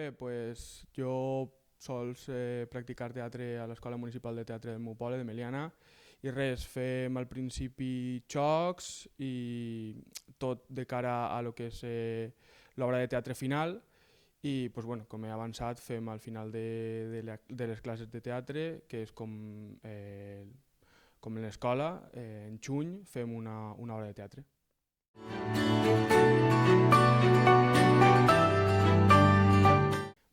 Bé, pues jo sols practicar teatre a l'Escola Municipal de Teatre del meu poble, de Meliana, i res, fem al principi xocs i tot de cara a lo que és l'obra de teatre final i pues, bueno, com he avançat fem al final de les classes de teatre, que és com en l'escola, en juny fem una obra de teatre.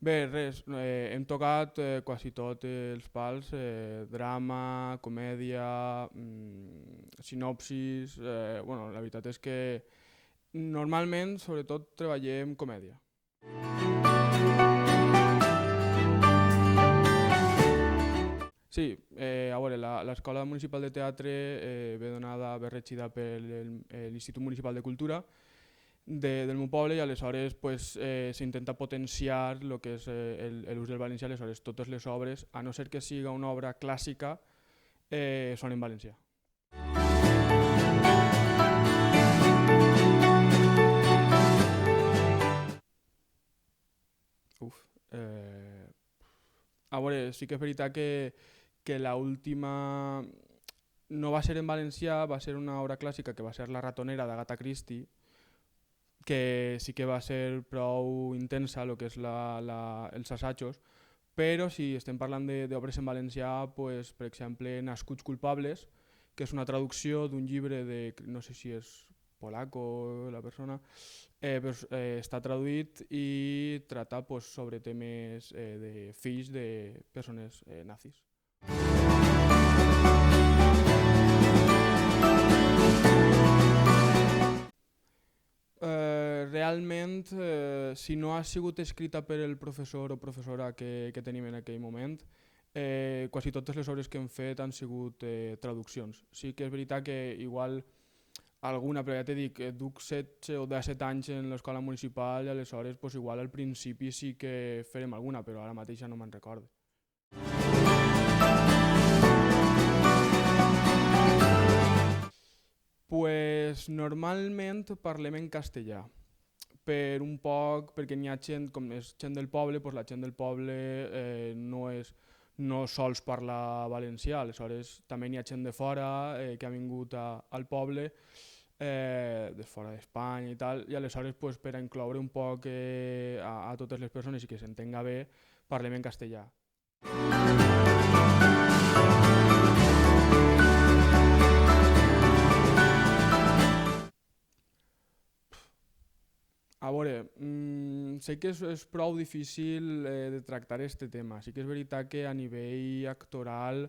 Bé, res, hem tocat quasi tots els pals, drama, comèdia, sinopsis. Bueno, la veritat és que normalment, sobretot, treballem comèdia. Sí, a veure, l'Escola Municipal de Teatre ve regida per l'Institut Municipal de Cultura del meu poble i aleshores pues, s'intenta potenciar el que és l'ús del valencià, aleshores totes les obres, a no ser que siga una obra clàssica, són en valencià. Uf, a veure, sí que és veritat que l'última no va ser en valencià, va ser una obra clàssica que va ser La ratonera d'Agatha Christie, que sí que va ser prou intensa el que és els assajos, però si estem parlant d'obres en valencià, pues, per exemple, Nascuts culpables, que és una traducció d'un llibre de, no sé si és polaco la persona, però, està traduït i trata pues, sobre temes de fills de persones nazis. Realment, si no ha sigut escrita per el professor o professora que tenim en aquell moment, quasi totes les obres que hem fet han sigut traduccions. Sí que és veritat que igual alguna, però ja t'he dit que duc 16 o 17 anys en l'escola municipal i aleshores pues, igual al principi sí que farem alguna, però ara mateix ja no me'n recordo. Pues normalment parlem en castellà, per un poc, perquè n'hi ha gent, com és gent del poble, pues la gent del poble no sols parla valencià, aleshores també n'hi ha gent de fora que ha vingut al poble, de fora d'Espanya i tal, i aleshores pues, per a incloure un poc a totes les persones i que s'entenga bé, parlem en castellà. A veure, sé que és prou difícil de tractar aquest tema. Sí que és veritat que a nivell actoral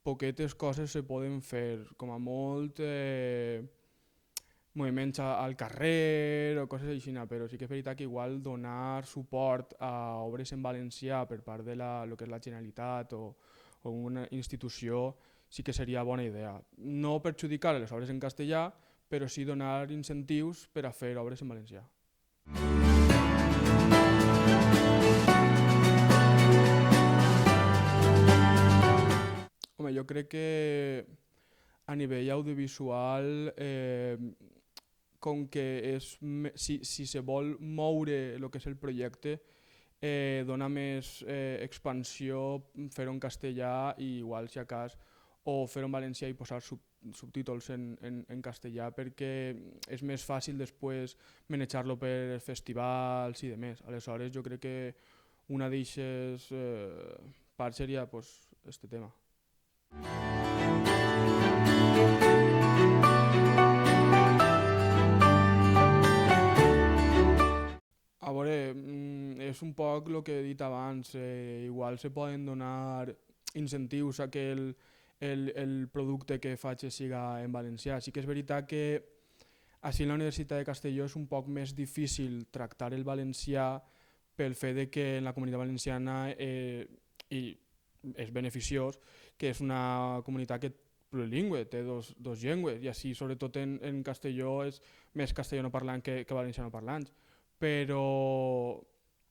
poquetes coses se poden fer, com a molt moviments al carrer o coses així, però sí que és veritat que igual donar suport a obres en valencià per part de lo que és la Generalitat o una institució sí que seria bona idea. No perjudicar les obres en castellà, però sí donar incentius per a fer obres en valencià. Home, jo crec que a nivell audiovisual, com que si se vol moure el que és el projecte, donar més expansió, fer-ho en castellà i igual si a cas o fer-ho en valencià i posar subtítols en castellà perquè és més fàcil després manejar-lo per festivals i demés. Aleshores jo crec que una d'eixes parts seria este tema. A veure, és un poc el que he dit abans, igual se poden donar incentius a que el producte que faig siga en valencià. Sí que és veritat que així en la Universitat de Castelló és un poc més difícil tractar el valencià pel fet de que en la comunitat valenciana i és beneficiós que és una comunitat que plurilingüe, té dos llengües i així sobretot en Castelló és més castellanoparlant que valencianoparlants. Però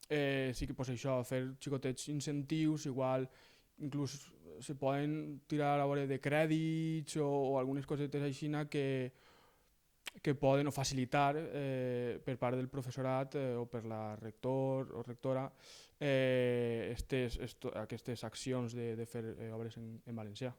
sí que pues, això, fer xicotets incentius, igual inclús se poden tirar a veure de crèdits o algunes cosetes així que que poden o facilitar per part del professorat o per la rector o rectora aquestes accions de fer obres en valencià.